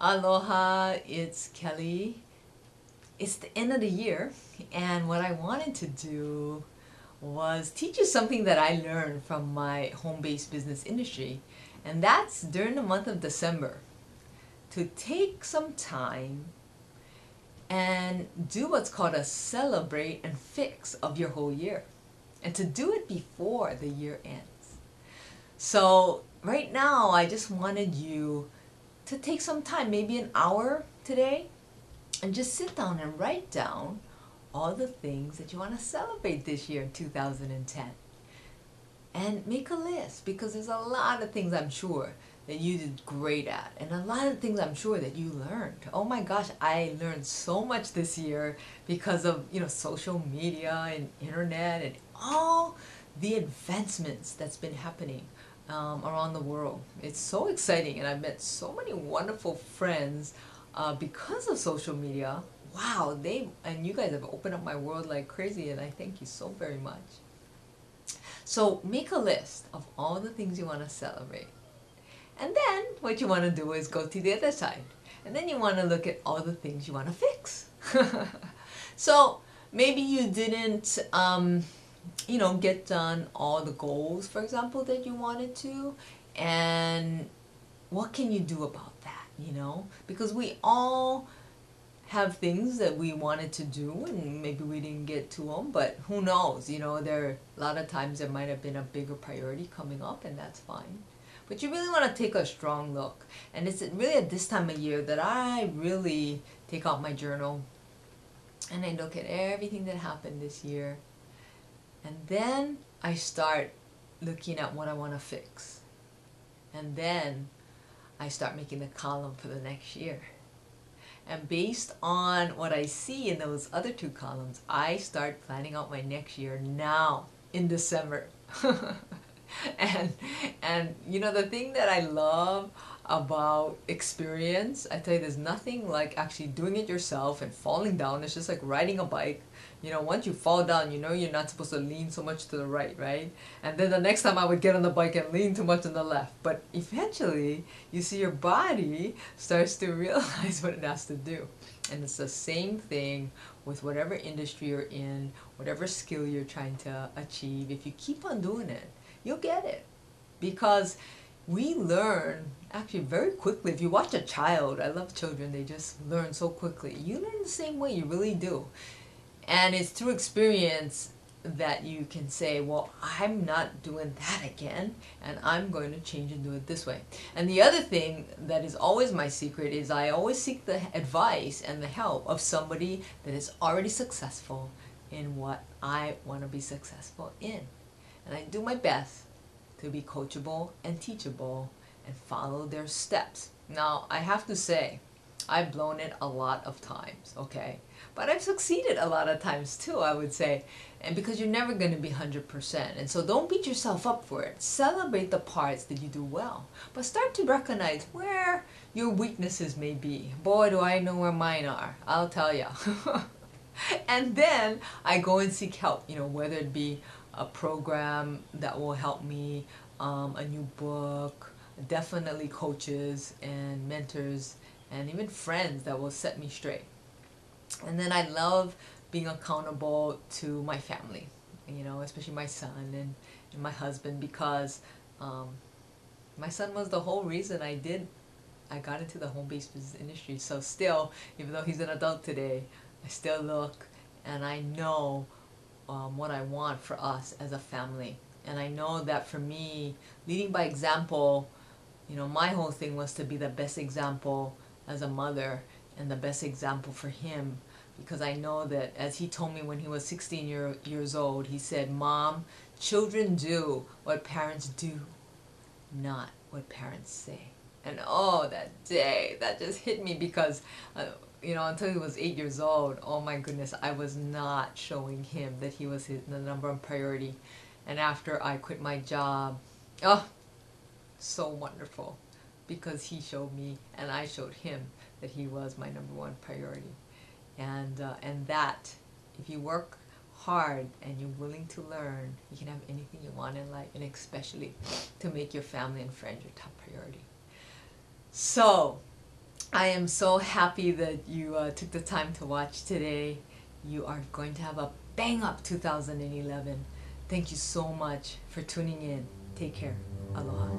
Aloha, it's Kelly. It's the end of the year, and what I wanted to do was teach you something that I learned from my home-based business industry, and that's during the month of December to take some time and do what's called a celebrate and fix of your whole year, and to do it before the year ends. So right now, I just wanted you to take some time, maybe an hour today, and just sit down and write down all the things that you want to celebrate this year in 2010. And make a list, because there's a lot of things I'm sure that you did great at, and a lot of things I'm sure that you learned. Oh my gosh, I learned so much this year because of social media and internet and all the advancements that's been happening around the world. It's so exciting, and I've met so many wonderful friends because of social media. Wow, and you guys have opened up my world like crazy, and I thank you so very much. So make a list of all the things you want to celebrate. And then what you want to do is go to the other side. And then you want to look at all the things you want to fix. So maybe you didn't get done all the goals, for example, that you wanted to. And what can you do about that, Because we all have things that we wanted to do, and maybe we didn't get to them, but who knows, a lot of times there might have been a bigger priority coming up, and that's fine. But you really want to take a strong look, and it's really at this time of year that I really take out my journal and I look at everything that happened this year, and then I start looking at what I want to fix, and then I start making the column for the next year. And based on what I see in those other two columns, I start planning out my next year now in December. and the thing that I love about experience, I tell you, there's nothing like actually doing it yourself and falling down. It's just like riding a bike. Once you fall down, you're not supposed to lean so much to the right? And then the next time I would get on the bike and lean too much on the left. But eventually, you see your body starts to realize what it has to do. And it's the same thing with whatever industry you're in, whatever skill you're trying to achieve. If you keep on doing it, you'll get it. Because we learn actually very quickly. If you watch a child, I love children, they just learn so quickly. You learn the same way, you really do. And it's through experience that you can say, well, I'm not doing that again, and I'm going to change and do it this way. And the other thing that is always my secret is I always seek the advice and the help of somebody that is already successful in what I want to be successful in. And I do my best to be coachable and teachable and follow their steps. Now, I have to say, I've blown it a lot of times, okay? But I've succeeded a lot of times too, I would say. And because you're never going to be 100%. And so don't beat yourself up for it. Celebrate the parts that you do well. But start to recognize where your weaknesses may be. Boy, do I know where mine are. I'll tell you. And then I go and seek help, whether it be a program that will help me, a new book, definitely coaches and mentors, and even friends that will set me straight. And then I love being accountable to my family, especially my son and my husband, because my son was the whole reason I got into the home-based business industry. So still, even though he's an adult today, I still look and I know what I want for us as a family. And I know that for me, leading by example, my whole thing was to be the best example as a mother and the best example for him, because I know that, as he told me when he was 16 years old, he said, "Mom, children do what parents do, not what parents say." And oh, that day, that just hit me, because until he was 8 years old, oh my goodness, I was not showing him that he was the number one priority. And after I quit my job, oh, so wonderful, because he showed me and I showed him that he was my number one priority. And that, if you work hard and you're willing to learn, you can have anything you want in life, and especially to make your family and friends your top priority. So I am so happy that you took the time to watch today. You are going to have a bang up 2011. Thank you so much for tuning in. Take care. Aloha.